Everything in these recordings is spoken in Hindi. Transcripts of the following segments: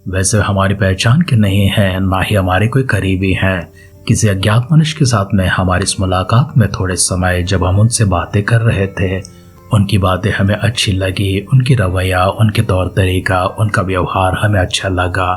वैसे हमारी पहचान के नहीं है, ना ही हमारे कोई करीबी हैं। किसी अज्ञात मनुष्य के साथ में हमारी इस मुलाकात में थोड़े समय जब हम उनसे बातें कर रहे थे, उनकी बातें हमें अच्छी लगी, उनकी रवैया, उनके तौर तरीका, उनका व्यवहार हमें अच्छा लगा।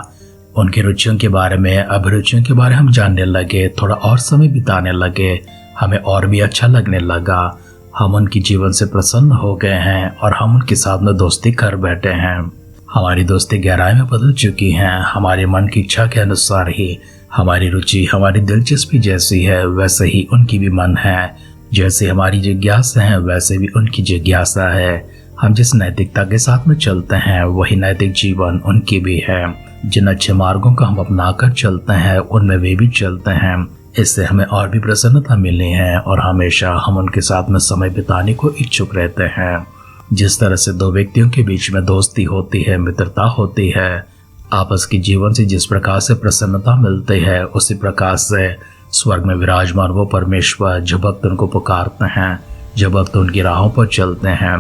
उनकी रुचियों के बारे में, अभिरुचियों के बारे में हम जानने लगे, थोड़ा और समय बिताने लगे, हमें और भी अच्छा लगने लगा। हम उनकी जीवन से प्रसन्न हो गए हैं और हम उनके साथ में दोस्ती कर बैठे हैं। हमारी दोस्ती गहराई में बदल चुकी है। हमारे मन की इच्छा के अनुसार ही हमारी रुचि, हमारी दिलचस्पी जैसी है वैसे ही उनकी भी मन है। जैसे हमारी जिज्ञासा है वैसे भी उनकी जिज्ञासा है। हम जिस नैतिकता के साथ में चलते हैं वही नैतिक जीवन उनकी भी है। जिन अच्छे मार्गों को हम अपना कर चलते हैं उनमें वे भी चलते हैं। इससे हमें और भी प्रसन्नता मिली है और हमेशा हम उनके साथ में समय बिताने को इच्छुक रहते हैं। जिस तरह से दो व्यक्तियों के बीच में दोस्ती होती है, मित्रता होती है, आपस के जीवन से जिस प्रकार से प्रसन्नता मिलती है, उसी प्रकार से स्वर्ग में विराजमान वो परमेश्वर जो भक्त उनको पुकारते हैं, जो भक्त उनकी राहों पर चलते हैं,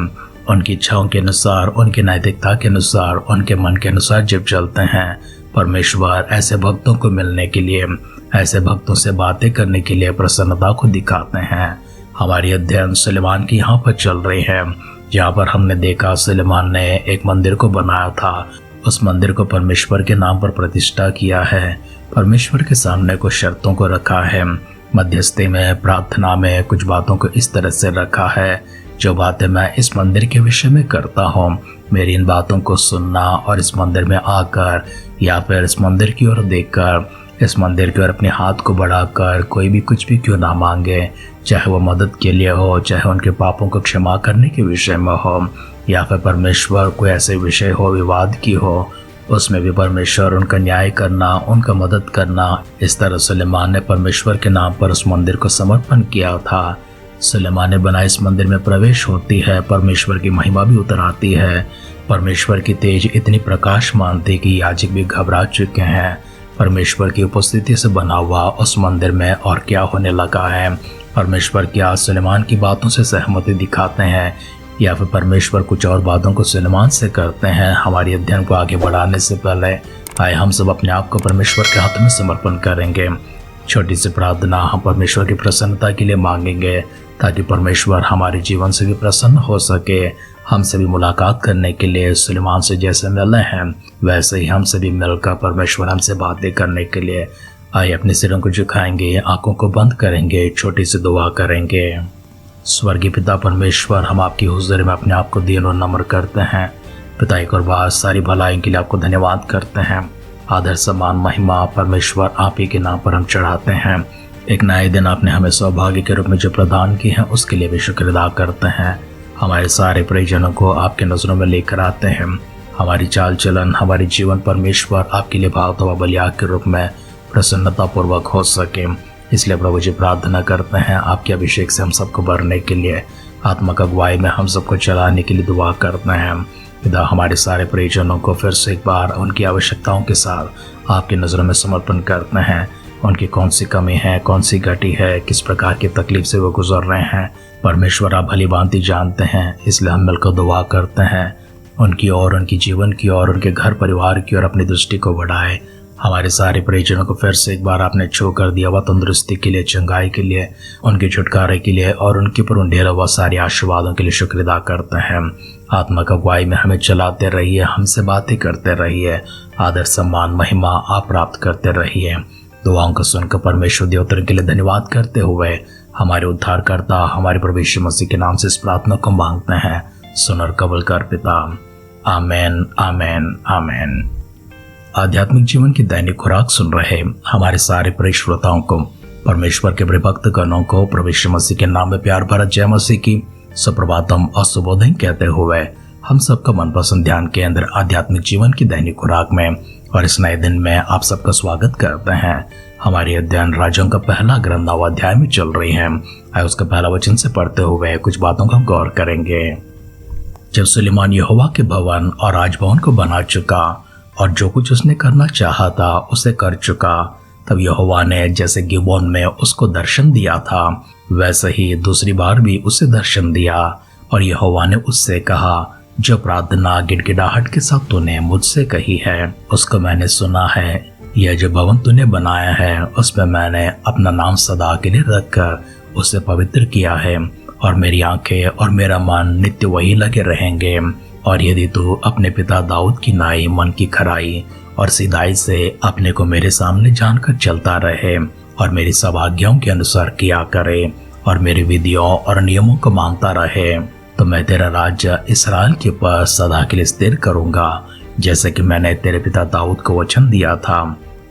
उनकी इच्छाओं के अनुसार, उनकी नैतिकता के अनुसार, उनके मन के अनुसार जब चलते हैं, परमेश्वर ऐसे भक्तों को मिलने के लिए, ऐसे भक्तों से बातें करने के लिए प्रसन्नता को दिखाते हैं। हमारी अध्ययन सुलेमान की यहाँ पर चल रही है, जहाँ पर हमने देखा सुलेमान ने एक मंदिर को बनाया था। उस मंदिर को परमेश्वर के नाम पर प्रतिष्ठा किया है। परमेश्वर के सामने कुछ शर्तों को रखा है। मध्यस्थी में, प्रार्थना में कुछ बातों को इस तरह से रखा है, जो बातें मैं इस मंदिर के विषय में करता हूँ, मेरी इन बातों को सुनना और इस मंदिर में आकर या फिर इस मंदिर की ओर देखकर, इस मंदिर की ओर अपने हाथ को बढ़ाकर कोई भी कुछ भी क्यों ना मांगे, चाहे वो मदद के लिए हो, चाहे उनके पापों को क्षमा करने के विषय में हो, या फिर परमेश्वर कोई ऐसे विषय हो विवाद की हो, उसमें भी परमेश्वर उनका न्याय करना, उनका मदद करना। इस तरह सुलेमान ने परमेश्वर के नाम पर उस मंदिर को समर्पण किया था। सुलेमान ने बनाए इस मंदिर में प्रवेश होती है, परमेश्वर की महिमा भी उतर आती है। परमेश्वर की तेज इतनी प्रकाशमान थी कि याजक भी घबरा चुके हैं। परमेश्वर की उपस्थिति से बना हुआ उस मंदिर में और क्या होने लगा है। परमेश्वर क्या सुलेमान की बातों से सहमति दिखाते हैं या फिर परमेश्वर कुछ और बातों को सुलेमान से करते हैं। हमारी अध्ययन को आगे बढ़ाने से पहले आए हम सब अपने आप को परमेश्वर के हाथ में समर्पण करेंगे। छोटी सी प्रार्थना हम परमेश्वर की प्रसन्नता के लिए मांगेंगे, ताकि परमेश्वर हमारे जीवन से भी प्रसन्न हो सके। हमसे भी मुलाकात करने के लिए सुलेमान से जैसे मिले हैं वैसे ही हमसे भी मिलकर परमेश्वर हमसे बातें करने के लिए आइए अपने सिरों को झुकाएंगे, आंखों को बंद करेंगे, छोटी सी दुआ करेंगे। स्वर्गीय पिता परमेश्वर, हम आपकी हुज़ूर में अपने आप को दीन और नम्र करते हैं। पिता एक और बार सारी भलाई के लिए आपको धन्यवाद करते हैं। आदर सम्मान महिमा परमेश्वर आप ही के नाम पर हम चढ़ाते हैं। एक नए दिन आपने हमें सौभाग्य के रूप में जो प्रदान की है उसके लिए भी शुक्र अदा करते हैं। हमारे सारे परिजनों को आपके नज़रों में लेकर आते हैं। हमारी चाल चलन, हमारी जीवन परमेश्वर आपके लिए भावता हुआ बलियाग के रूप में प्रसन्नता पूर्वक हो सके। इसलिए प्रभु जी प्रार्थना करते हैं आपके अभिषेक से हम सबको भरने के लिए, आत्मा अगुवाई में हम सबको चलाने के लिए दुआ करते हैं। पिता हमारे सारे परिजनों को फिर से एक बार उनकी आवश्यकताओं के साथ आपकी नज़रों में समर्पण करते हैं। उनकी कौन सी कमी है, कौन सी घटी है, किस प्रकार की तकलीफ से वो गुजर रहे हैं, परमेश्वर आप भली भांति जानते हैं। इसलिए हम मिलकर दुआ करते हैं उनकी और, उनकी जीवन की और, उनके घर परिवार की और अपनी दृष्टि को बढ़ाए। हमारे सारे परिजनों को फिर से एक बार आपने छू कर दिया हुआ तंदुरुस्ती के लिए, चंगाई के लिए, उनके छुटकारे के लिए और उनके पर ढेरा हुआ सारे आशीर्वादों के लिए शुक्र अदा करते हैं। आत्मा का अगुवाई में हमें चलाते रहिए, हमसे बातें करते रहिए, आदर सम्मान महिमा आप प्राप्त करते रहिए। दुआओं को सुनकर परमेश्वर देवतर के लिए धन्यवाद करते हुए हमारे उद्धारकर्ता हमारे प्रभु यीशु मसीह के नाम से इस प्रार्थना को मांगते हैं। सुन और कबूल कर पिता। आमेन, आमेन, आमेन। आध्यात्मिक जीवन की दैनिक खुराक सुन रहे हमारे सारे प्रिय श्रोताओं को, परमेश्वर के प्रिय भक्तगणों को प्रभु यीशु मसीह के नाम में प्यार भरा जय मसीह की सुप्रभातम और शुभोदय कहते हुए हम सबका मनपसंद ध्यान केंद्र आध्यात्मिक जीवन की दैनिक खुराक में और इस नए दिन में आप सबका स्वागत करते हैं। हमारी अध्ययन राजों का पहला ग्रंथ 9 अध्याय में चल रही है। आइए उसका पहला वचन से पढ़ते हुए कुछ बातों का गौर करेंगे। जब सुलेमान यहोवा के भवन और राजभवन को बना चुका और जो कुछ उसने करना चाहा था उसे कर चुका, तब यहोवा ने जैसे गिबोन में उसको दर्शन दिया था वैसे ही दूसरी बार भी उसे दर्शन दिया और यहोवा ने उससे कहा, जो प्रार्थना गिड़गिड़ाहट के साथ तूने मुझसे कही है उसको मैंने सुना है। यह जो भवन तूने बनाया है उसमें मैंने अपना नाम सदा के लिए रखकर उसे पवित्र किया है, और मेरी आंखें और मेरा मन नित्य वही लगे रहेंगे। और यदि तू अपने पिता दाऊद की नाई मन की खराई और सीधाई से अपने को मेरे सामने जानकर चलता रहे और मेरी सब आज्ञाओं के अनुसार किया करे और मेरी विधियों और नियमों को मानता रहे, तो मैं तेरा राज्य इस्राएल के ऊपर सदा के लिए स्थिर करूंगा, जैसे कि मैंने तेरे पिता दाऊद को वचन दिया था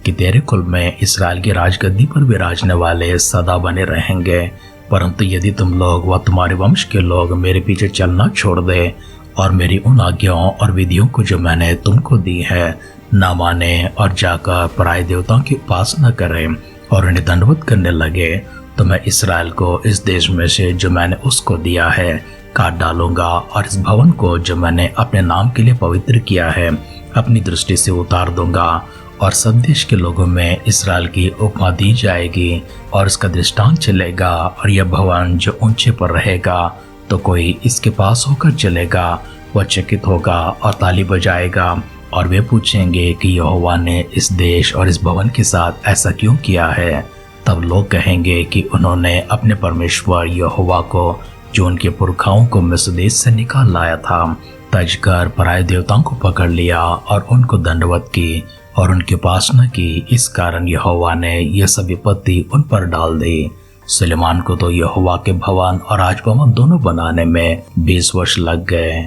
कि तेरे कुल में इस्राएल की राजगद्दी पर विराजने वाले सदा बने रहेंगे। परंतु यदि तुम लोग व तुम्हारे वंश के लोग मेरे पीछे चलना छोड़ दे और मेरी उन आज्ञाओं और विधियों को जो मैंने तुमको दी है ना माने और जाकर पराये देवताओं की उपासना करें और उन्हें दंडवत करने लगे, तो मैं इस्राएल को इस देश में से जो मैंने उसको दिया है काट डालूंगा, और इस भवन को जो मैंने अपने नाम के लिए पवित्र किया है अपनी दृष्टि से उतार दूंगा। और सब देश के लोगों में इस्राएल की उपमा दी जाएगी और इसका दृष्टांत चलेगा। और यह भवन जो ऊंचे पर रहेगा तो कोई इसके पास होकर चलेगा, वह चकित होगा और ताली बजाएगा, और वे पूछेंगे कि यहोवा ने इस देश और इस भवन के साथ ऐसा क्यों किया है। तब लोग कहेंगे कि उन्होंने अपने परमेश्वर यहोवा को जो उनके पुरखाओं को मिस्र देश से निकाल लाया था तज कर पराये देवताओं को पकड़ लिया और उनको दंडवत की और उनकी उपासना की। इस कारण यहोवा ने यह सब विपत्ति उन पर डाल दी। सुलेमान को तो यहोवा के भवन और राजभवन दोनों बनाने में 20 वर्ष लग गए।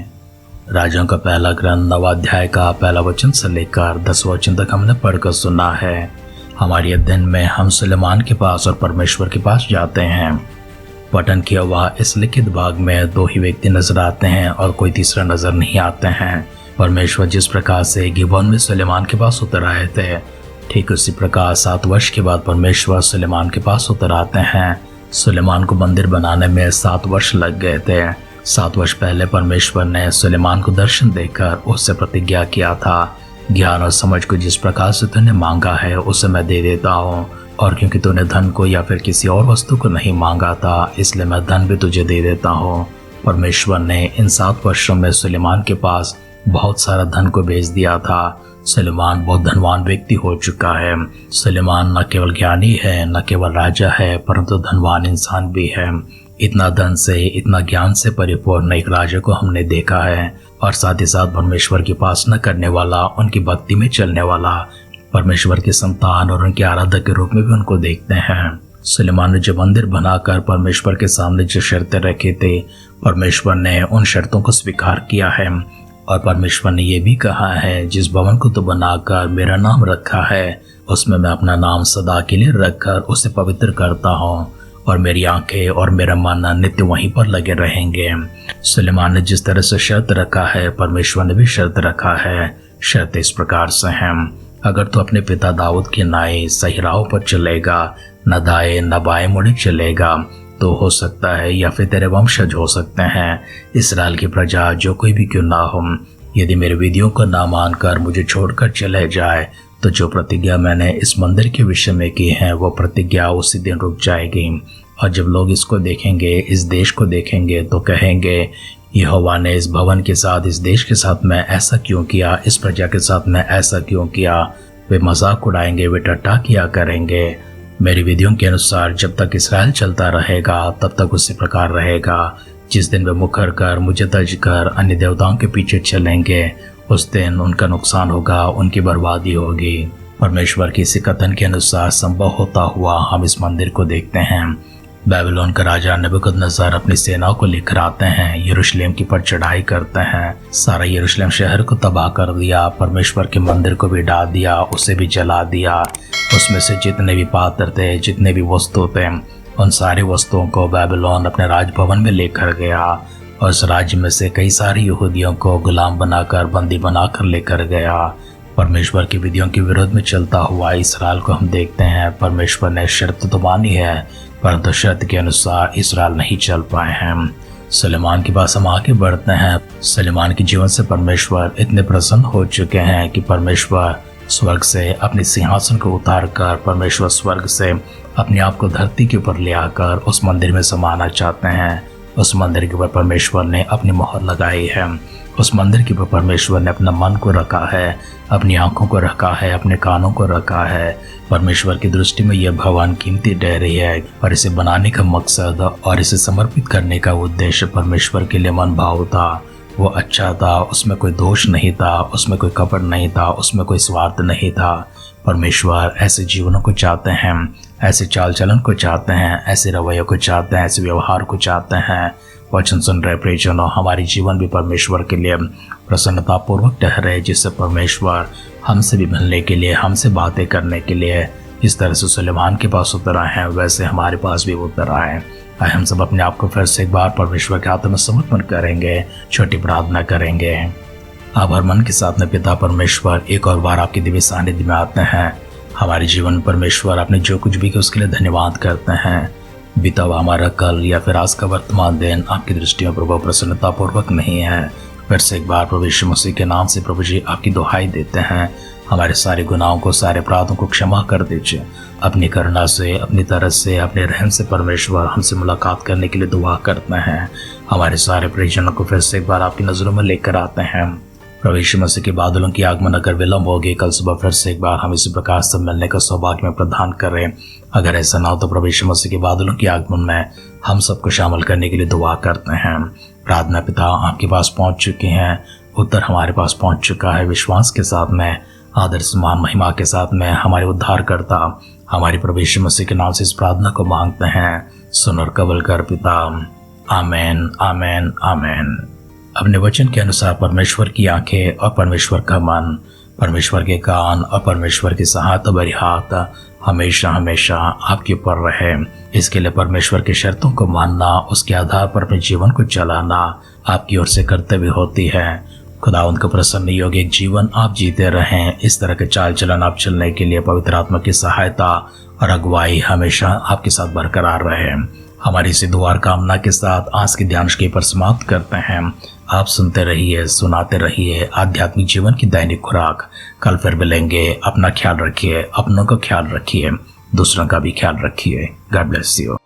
राजाओं का पहला ग्रंथ 9 अध्याय का पहला वचन से लेकर 10 वचन तक हमने पढ़कर सुना है। हमारे अध्ययन में हम सुलेमान के पास और परमेश्वर के पास जाते हैं। पठन किया हुआ इस लिखित भाग में 2 ही व्यक्ति नजर आते हैं और कोई तीसरा नजर नहीं आते हैं। परमेश्वर जिस प्रकार से गिबोन में सुलेमान के पास उतर आए थे, ठीक उसी प्रकार 7 वर्ष के बाद परमेश्वर सुलेमान के पास उतर आते हैं। सुलेमान को मंदिर बनाने में 7 वर्ष लग गए थे। 7 वर्ष पहले परमेश्वर ने सुलेमान को दर्शन देकर उससे प्रतिज्ञा किया था, ज्ञान और समझ को जिस प्रकार से तूने मांगा है उसे मैं दे देता हूँ, और क्योंकि तूने धन को या फिर किसी और वस्तु को नहीं मांगा था इसलिए मैं धन भी तुझे दे देता हूँ। परमेश्वर ने इन 7 वर्षों में सुलेमान के पास बहुत सारा धन को भेज दिया था। सुलेमान बहुत धनवान व्यक्ति हो चुका है। सुलेमान न केवल ज्ञानी है, न केवल राजा है, परंतु धनवान इंसान भी है। इतना धन से, इतना ज्ञान से परिपूर्ण एक राजा को हमने देखा है, और साथ ही साथ परमेश्वर की उपासना करने वाला, उनकी भक्ति में चलने वाला, परमेश्वर की संतान और उनके आराधक के रूप में भी उनको देखते हैं। सुलेमान ने जो मंदिर बनाकर परमेश्वर के सामने जो शर्तें रखे थे, परमेश्वर ने उन शर्तों को स्वीकार किया है। और परमेश्वर ने यह भी कहा है, जिस भवन को तो बनाकर मेरा नाम रखा है उसमें मैं अपना नाम सदा के लिए रखकर उसे पवित्र करता हूँ, और मेरी आंखें और मेरा मन नित्य वहीं पर लगे रहेंगे। सुलेमान ने जिस तरह से शर्त रखा है, परमेश्वर ने भी शर्त रखा है। शर्त इस प्रकार से है, अगर तू अपने पिता दाऊद की नाई सही राह पर चलेगा, न दाएं न बाएं मुड़े चलेगा, तो हो सकता है या फिर तेरे वंशज हो सकते हैं, इस्राएल की प्रजा जो कोई भी क्यों ना हो, यदि मेरे विधियों को ना मानकर मुझे छोड़कर चले जाए, तो जो प्रतिज्ञा मैंने इस मंदिर के विषय में की है वो प्रतिज्ञा उसी दिन रुक जाएगी। और जब लोग इसको देखेंगे, इस देश को देखेंगे, तो कहेंगे यहोवा ने इस भवन के साथ, इस देश के साथ मैं ऐसा क्यों किया, इस प्रजा के साथ मैं ऐसा क्यों किया। वे मजाक उड़ाएंगे, वे टट्टा किया करेंगे। मेरी विधियों के अनुसार जब तक इस्राएल चलता रहेगा तब तक उसी प्रकार रहेगा। जिस दिन वे मुकर कर, मुझे तज कर अन्य देवताओं के पीछे चलेंगे, उस दिन उनका नुकसान होगा, उनकी बर्बादी होगी। परमेश्वर के इसी कथन के अनुसार संभव होता हुआ हम इस मंदिर को देखते हैं। बेबीलोन का राजा नबूकदनेस्सर अपनी सेनाओं को लेकर आते हैं, यरूशलेम की पर चढ़ाई करते हैं, सारा यरूशलेम शहर को तबाह कर दिया, परमेश्वर के मंदिर को भी डाल दिया, उसे भी जला दिया। उसमें से जितने भी पात्र थे, जितने भी वस्तु थे, उन सारी वस्तुओं को बेबीलोन अपने राजभवन में लेकर गया, और उस राज्य में से कई सारे यहूदियों को गुलाम बनाकर, बंदी बनाकर लेकर गया। परमेश्वर की विधियों के विरोध में चलता हुआ इस्राएल को हम देखते हैं। परमेश्वर ने शर्त तो मानी है, परंतु शर्त के अनुसार इस्राएल नहीं चल पाए हैं। सुलेमान के पास हम आगे बढ़ते हैं। सुलेमान के जीवन से परमेश्वर इतने प्रसन्न हो चुके हैं कि परमेश्वर स्वर्ग से अपने सिंहासन को उतार कर, परमेश्वर स्वर्ग से अपने आप को धरती के ऊपर ले आकर उस मंदिर में समाना चाहते हैं। उस मंदिर के ऊपर परमेश्वर ने अपनी मोहर लगाई है। उस मंदिर के ऊपर परमेश्वर ने अपना मन को रखा है, अपनी आंखों को रखा है, अपने कानों को रखा है। परमेश्वर की दृष्टि में यह भवन कीमती ठहरी है और इसे बनाने का मकसद और इसे समर्पित करने का उद्देश्य परमेश्वर के लिए मन भाव था। वो अच्छा था, उसमें कोई दोष नहीं था, उसमें कोई कपट नहीं था, उसमें कोई स्वार्थ नहीं था। परमेश्वर ऐसे जीवनों को चाहते हैं, ऐसे चाल चलन को चाहते हैं, ऐसे रवैयों को चाहते हैं, ऐसे व्यवहार को चाहते हैं। वचन सुन रहे प्रियजनों, हमारी जीवन भी परमेश्वर के लिए प्रसन्नतापूर्वक ठहरे, जिससे परमेश्वर हमसे भी मिलने के लिए, हमसे बातें करने के लिए इस तरह से सुलेमान के पास उतर आए हैं, वैसे हमारे पास भी उतर आए। आए हम सब अपने आप को फिर से एक बार परमेश्वर के हाथों में समर्पण करेंगे, छोटी प्रार्थना करेंगे। आभार मन के साथ में पिता परमेश्वर एक और बार आपके दिव्य सानिध्य में आते हैं। हमारे जीवन में परमेश्वर आपने जो कुछ भी किया उसके लिए धन्यवाद करते हैं। बीता हुआ हमारा कल या फिर आज का वर्तमान दिन आपकी दृष्टि में प्रभु प्रसन्नतापूर्वक नहीं है। फिर से एक बार प्रभु यीशु मसीह के नाम से प्रभु जी आपकी दुहाई देते हैं, हमारे सारे गुनाहों को, सारे अपराधों को क्षमा कर दीजिए। अपनी करुणा से, अपनी तरह से, अपने रहम से परमेश्वर हमसे मुलाकात करने के लिए दुआ करते हैं। हमारे सारे परिजनों को फिर से एक बार आपकी नजरों में लेकर आते हैं। प्रभु यीशु मसीह के बादलों की आगमन अगर विलंब हो गई, कल सुबह फिर से एक बार हम इसी प्रकार से मिलने का सौभाग्य में प्रदान करें। अगर ऐसा ना हो तो प्रभु यीशु मसीह के बादलों की आगमन में हम सबको शामिल करने के लिए दुआ करते हैं। प्रार्थना पिता आपके पास पहुंच चुकी हैं, उत्तर हमारे पास पहुंच चुका है। विश्वास के साथ में, आदर सम्मान महिमा के साथ में हमारे उद्धारकर्ता हमारे प्रभु यीशु मसीह के नाम से इस प्रार्थना को मांगते हैं। सुन और कबूल कर पिता। आमेन, आमेन, आमेन। अपने वचन के अनुसार परमेश्वर की आंखें और परमेश्वर का मन, परमेश्वर के कान और परमेश्वर की सहायता भरी हाथ हमेशा हमेशा आपके ऊपर रहे। इसके लिए परमेश्वर की शर्तों को मानना, उसके आधार पर अपने जीवन को चलाना आपकी ओर से कर्तव्य होती है। खुदा उनको प्रसन्न योग्य एक जीवन आप जीते रहें। इस तरह के चाल चलन आप चलने के लिए पवित्र आत्मा की सहायता और अगुवाई हमेशा आपके साथ बरकरार रहे। हमारी इसी दुआ और कामना के साथ आज के ध्यान पर समाप्त करते हैं। आप सुनते रहिए, सुनाते रहिए आध्यात्मिक जीवन की दैनिक खुराक। कल फिर मिलेंगे। अपना ख्याल रखिए, अपनों का ख्याल रखिए, दूसरों का भी ख्याल रखिए। God bless you.